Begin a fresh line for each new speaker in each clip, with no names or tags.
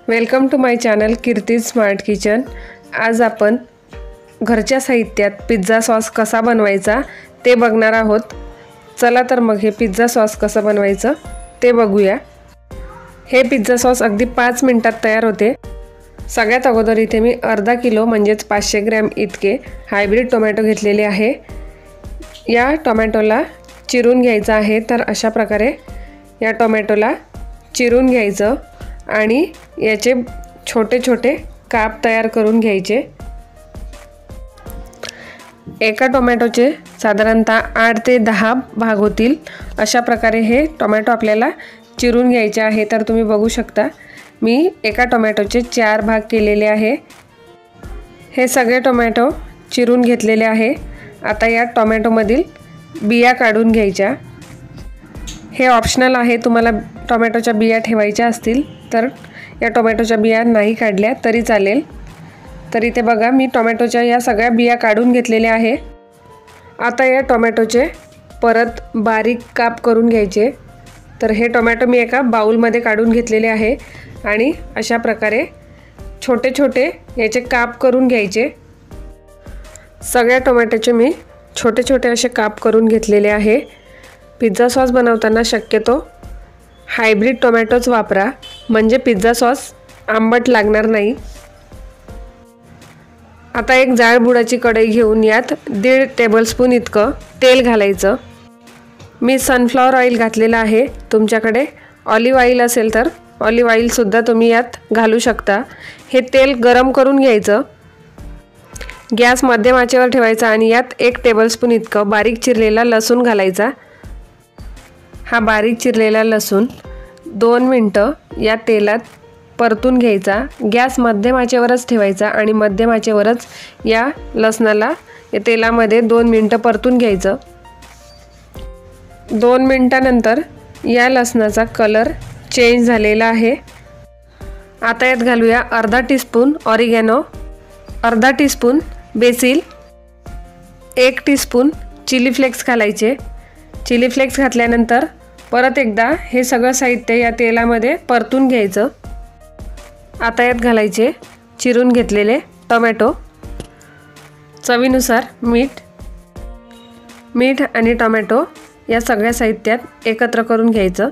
Welcome to my channel Kirti Smart Kitchen. आज आपण घरच्या साहित्यात पिझ्झा सॉस कसा बनवायचा ते बघणार आहोत। चला तर मग हे पिझ्झा सॉस कसं बनवायचं ते बघूया। हे पिझ्झा सॉस अगदी 5 मिनिटात तयार होते। सगळ्यात अगोदर इथे मी अर्धा किलो म्हणजेच 500 ग्रॅम इतके हायब्रिड टोमॅटो घेतलेले आहे। या टोमॅटोला चिरून घ्यायचा आहे। तर अशा प्रकारे या टोमॅटोला चिरून घ्यायचं आणि याचे छोटे छोटे काप तयार करून घ्यायचे। एका टोमॅटोचे साधारणतः 8 ते 10 भाग होतील। अशा प्रकारे हे टोमॅटो आपल्याला चिरून घ्यायचे आहे। तर तुम्ही बघू शकता मी एका टोमॅटोचे 4 भाग केलेले आहे। हे सगळे टोमॅटो चिरून घेतलेले आहे। आता या टोमॅटोमधील बिया काढून घ्यायच्या। हे ऑप्शनल आहे, तुम्हाला टोमॅटोच्या बिया ठेवायच्या असतील तर या टोमॅटोच्या बिया नाही काढल्या तरी चालेल। तर इथे बघा मी टोमॅटोच्या या सगळ्या बिया काढून घेतलेल्या आहे। आता या टोमॅटोचे परत बारीक काप करून घ्यायचे। तर हे टोमॅटो मी एका बाउलमध्ये काढून घेतलेले आहे आणि अशा प्रकारे छोटे छोटे याचे काप करून घ्यायचे। सगळ्या टोमॅटोचे मी छोटे छोटे असे काप करून घेतलेले आहे। पिझ्झा सॉस बनवताना शक्यतो हायब्रिड टोमॅटोच वापरा, म्हणजे पिझ्झा सॉस आंबट लागणार नाही। आता एक जाड बुडाची कढई घेऊन यात 1.5 टेबलस्पून इतकं तेल घालायचं। मी सनफ्लॉवर ऑइल घातलेलं आहे। तुमच्याकडे ऑलिव्ह ऑइल असेल तर ऑलिव्ह ऑइलसुद्धा तुम्ही यात घालू शकता। हे तेल गरम करून घ्यायचं। गॅस मध्यम आचेवर ठेवायचा आणि यात 1 टेबलस्पून इतकं बारीक चिरलेला लसूण घालायचा। हा बारीक चिरलेला लसूण 2 मिनिटं या तेलात परतून घ्यायचा। गॅस मध्यम आचेवरच ठेवायचा आणि मध्यम आचेवरच या लसणाला या तेलामध्ये 2 मिनिटं परतून घ्यायचं। 2 मिनिटांनंतर या लसणाचा कलर चेंज झालेला आहे। आता यात घालूया अर्धा टीस्पून ऑरिगॅनो, अर्धा teaspoon basil, 1 teaspoon chilli flakes घालायचे। चिली फ्लेक्स घातल्यानंतर परत एकदा हे सगळं साहित्य या तेलामध्ये परतून घ्यायचं। आता यात घालायचे चिरून घेतलेले टोमॅटो, चवीनुसार मीठ आणि टोमॅटो या सगळ्या साहित्यात एकत्र करून घ्यायचं।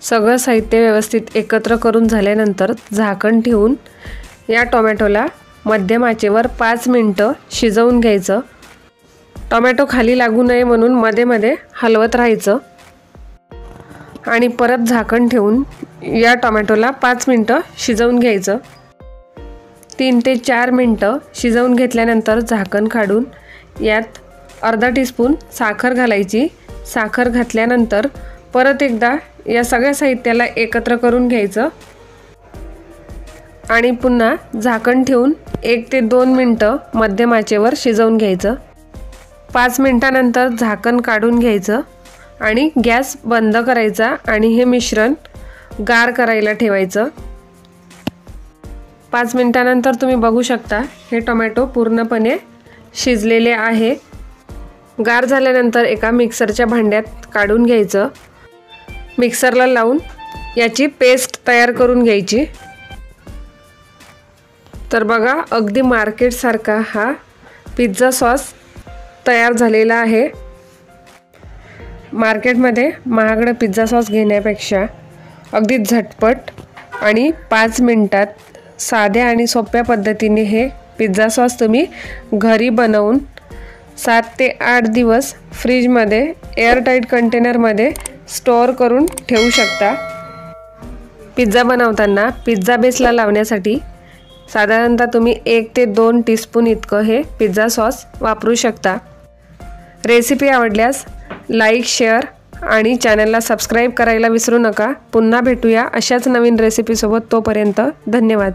सगळं साहित्य व्यवस्थित एकत्र करून झाल्यानंतर झाकण ठेवून या टोमॅटोला मध्यम आचेवर 5 मिनिटं शिजवून घ्यायचं। टोमॅटो खाली लागू नये म्हणून मध्ये मध्ये हलवत राहायचं आणि परत झाकण ठेवून या टोमॅटोला 5 मिनिटं शिजवून घ्यायचं। 3 ते 4 मिनिटं शिजवून घेतल्यानंतर झाकण काढून यात अर्धा टीस्पून साखर घालायची। साखर घातल्यानंतर परत एकदा या सगळ्या साहित्याला एकत्र करून घ्यायचं आणि पुन्हा झाकण ठेवून 1 ते 2 मिनिटं मध्यम आचेवर शिजवून घ्यायचं। 5 मिनिटांनंतर झाकण काढून घ्यायचं आणि गॅस बंद करायचा आणि हे मिश्रण गार करायला ठेवायचं। 5 मिनिटांनंतर तुम्ही बघू शकता हे टोमॅटो पूर्णपणे शिजलेले आहे। गार झाल्यानंतर एका मिक्सरच्या भांड्यात काढून घ्यायचं। मिक्सरला लावून याची पेस्ट तयार करून घ्यायची। तर बघा अगदी मार्केटसारखा हा पिझ्झा सॉस तयार झालेला आहे। मार्केटमध्ये महागडा पिझ्झा सॉस घेण्यापेक्षा अगदी झटपट आणि 5 मिनिटात साध्या आणि सोप्या पद्धतीने हे पिझ्झा सॉस तुम्ही घरी बनवून 7 ते 8 दिवस फ्रीजमध्ये एअरटाईट कंटेनरमध्ये स्टोअर करून ठेवू शकता। पिझ्झा बनवताना पिझ्झा बेसला लावण्यासाठी साधारणतः तुम्ही 1 ते 2 टीस्पून इतकं हे पिझ्झा सॉस वापरू शकता। रेसिपी आवडल्यास लाईक, शेअर आणि चॅनलला सबस्क्राईब करायला विसरू नका। पुन्हा भेटूया अशाच नवीन रेसिपीसोबत। तोपर्यंत धन्यवाद।